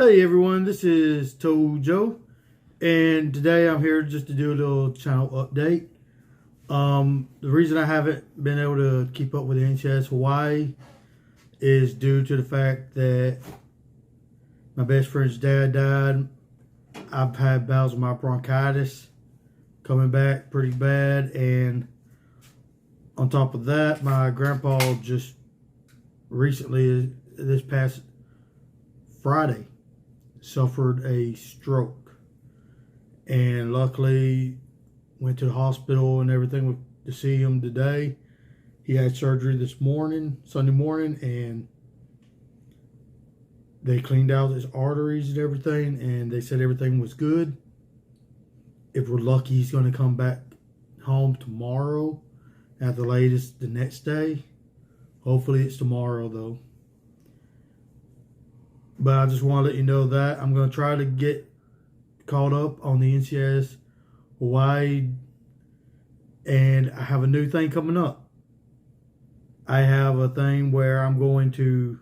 Hey everyone, this is ToJo, and today I'm here just to do a little channel update. The reason I haven't been able to keep up with the NCIS Hawaii is due to the fact that my best friend's dad died. I've had bouts of my bronchitis coming back pretty bad, and on top of that, my grandpa just recently, this past Friday, suffered a stroke, and luckily went to the hospital and everything to see him today. He had surgery this morning, Sunday morning, and they cleaned out his arteries and everything, and they said everything was good. If we're lucky, he's going to come back home tomorrow, at the latest the next day. Hopefully it's tomorrow though. But I just want to let you know that I'm going to try to get caught up on the NCIS Hawaii. And I have a new thing coming up. I have a thing where I'm going to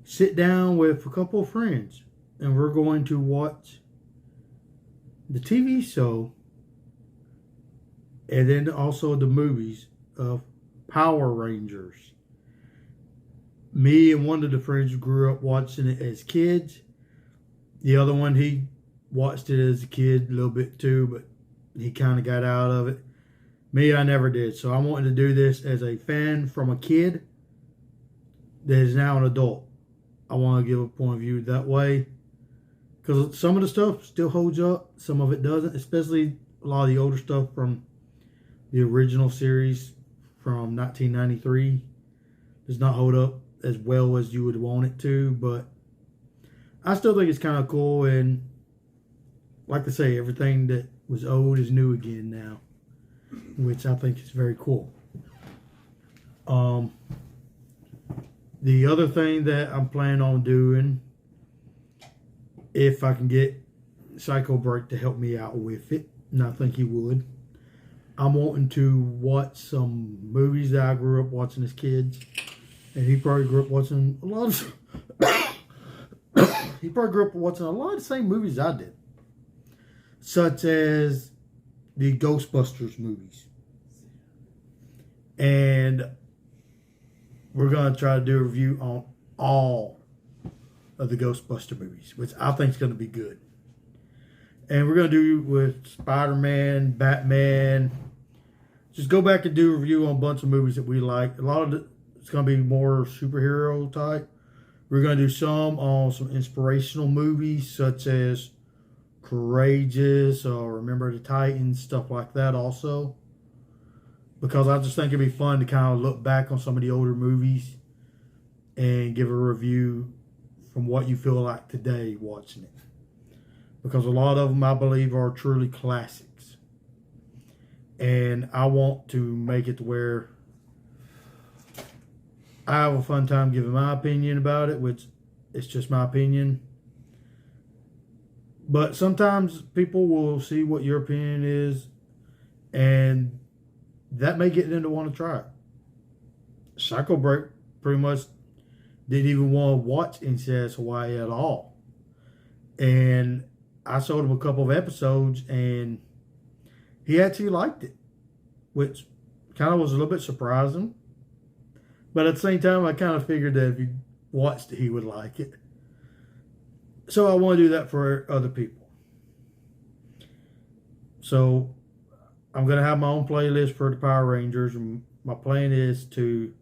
sit down with a couple of friends, and we're going to watch the TV show and then also the movies of Power Rangers. Me and one of the friends grew up watching it as kids. The other one, he watched it as a kid a little bit too, but he kind of got out of it. Me, I never did. So I wanted to do this as a fan from a kid that is now an adult. I want to give a point of view that way, because some of the stuff still holds up, some of it doesn't, especially a lot of the older stuff from the original series from 1993 does not hold up as well as you would want it to, but I still think it's kind of cool. And like I say, everything that was old is new again now, which I think is very cool. The other thing that I'm planning on doing, if I can get Psycho Break to help me out with it, and I think he would, I'm wanting to watch some movies that I grew up watching as kids. And he probably grew up watching a lot of he probably grew up watching a lot of the same movies I did, such as the Ghostbusters movies. And we're going to try to do a review on all of the Ghostbuster movies, which I think is going to be good. And we're going to do with Spider-Man, Batman. Just go back and do a review on a bunch of movies that we like. A lot of it's going to be more superhero type. We're going to do some on some inspirational movies, such as Courageous or Remember the Titans, stuff like that also. Because I just think it'd be fun to kind of look back on some of the older movies and give a review from what you feel like today watching it. Because a lot of them, I believe, are truly classics. And I want to make it to where I have a fun time giving my opinion about it, which it's just my opinion. But sometimes people will see what your opinion is, and that may get them to want to try it. Psycho Break pretty much didn't even want to watch NCIS Hawaii at all. And I showed him a couple of episodes, and he actually liked it, which kind of was a little bit surprising. But at the same time, I kind of figured that if he watched it, he would like it. So I want to do that for other people. So I'm going to have my own playlist for the Power Rangers. And my plan is to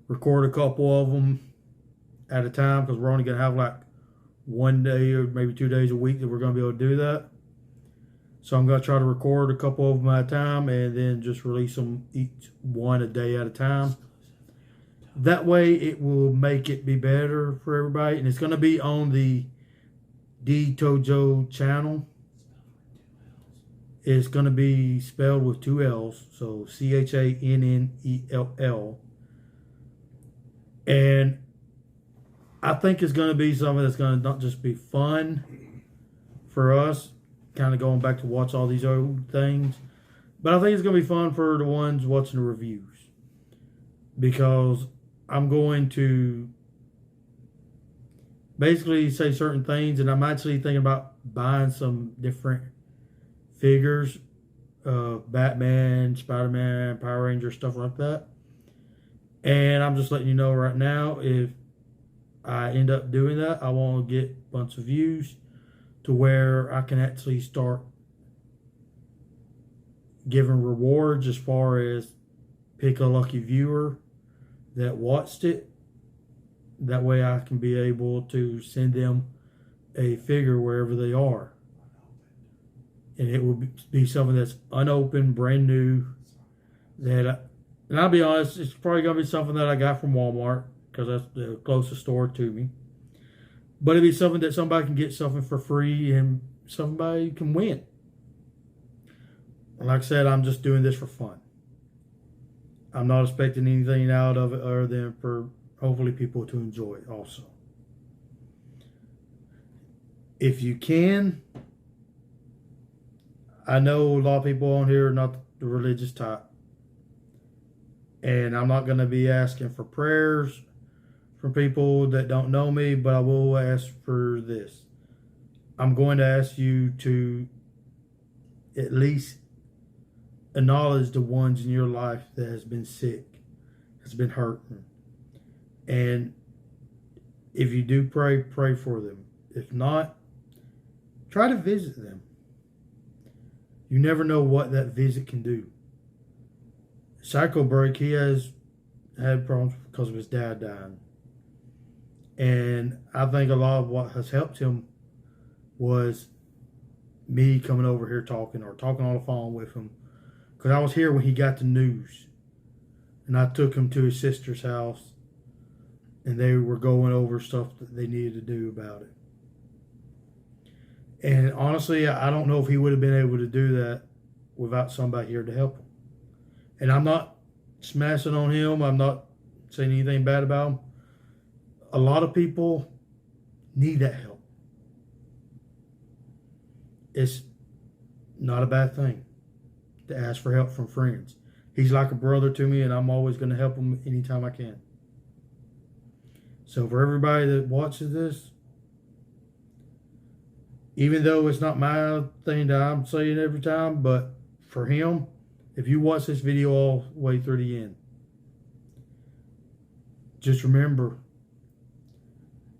record a couple of them at a time, because we're only going to have like one day or maybe 2 days a week that we're going to be able to do that. So I'm going to try to record a couple of them at a time and then just release them each one a day at a time. That way it will make it be better for everybody. And it's going to be on the ToJo channel. It's going to be spelled with 2 L's. So CHANNELL. And I think it's going to be something that's going to not just be fun for us, kind of going back to watch all these old things, but I think it's going to be fun for the ones watching the reviews, because I'm going to basically say certain things, and I'm actually thinking about buying some different figures of Batman, Spider-Man, Power Ranger, stuff like that. And I'm just letting you know right now, if I end up doing that, I want to get a bunch of views to where I can actually start giving rewards as far as pick a lucky viewer that watched it. That way I can be able to send them a figure wherever they are. And it will be something that's unopened, brand new. And I'll be honest, it's probably going to be something that I got from Walmart because that's the closest store to me. But it'll be something that somebody can get something for free and somebody can win. And like I said, I'm just doing this for fun. I'm not expecting anything out of it other than for hopefully people to enjoy it also. If you can, I know a lot of people on here are not the religious type. And I'm not going to be asking for prayers from people that don't know me, but I will ask for this. I'm going to ask you to at least acknowledge the ones in your life that has been sick, has been hurting. And if you do pray, pray for them. If not, try to visit them. You never know what that visit can do. Psycho Break, he has had problems because of his dad dying. And I think a lot of what has helped him was me coming over here talking or talking on the phone with him. Because I was here when he got the news. And I took him to his sister's house. And they were going over stuff that they needed to do about it. And honestly, I don't know if he would have been able to do that without somebody here to help him. And I'm not smashing on him. I'm not saying anything bad about him. A lot of people need that help. It's not a bad thing to ask for help from friends. He's like a brother to me, and I'm always going to help him anytime I can. So for everybody that watches this, even though it's not my thing that I'm saying every time, but for him, if you watch this video all the way through the end, just remember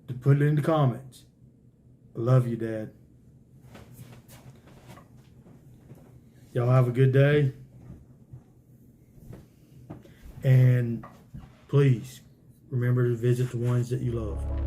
to put it in the comments. I love you, Dad. Y'all have a good day. And please remember to visit the ones that you love.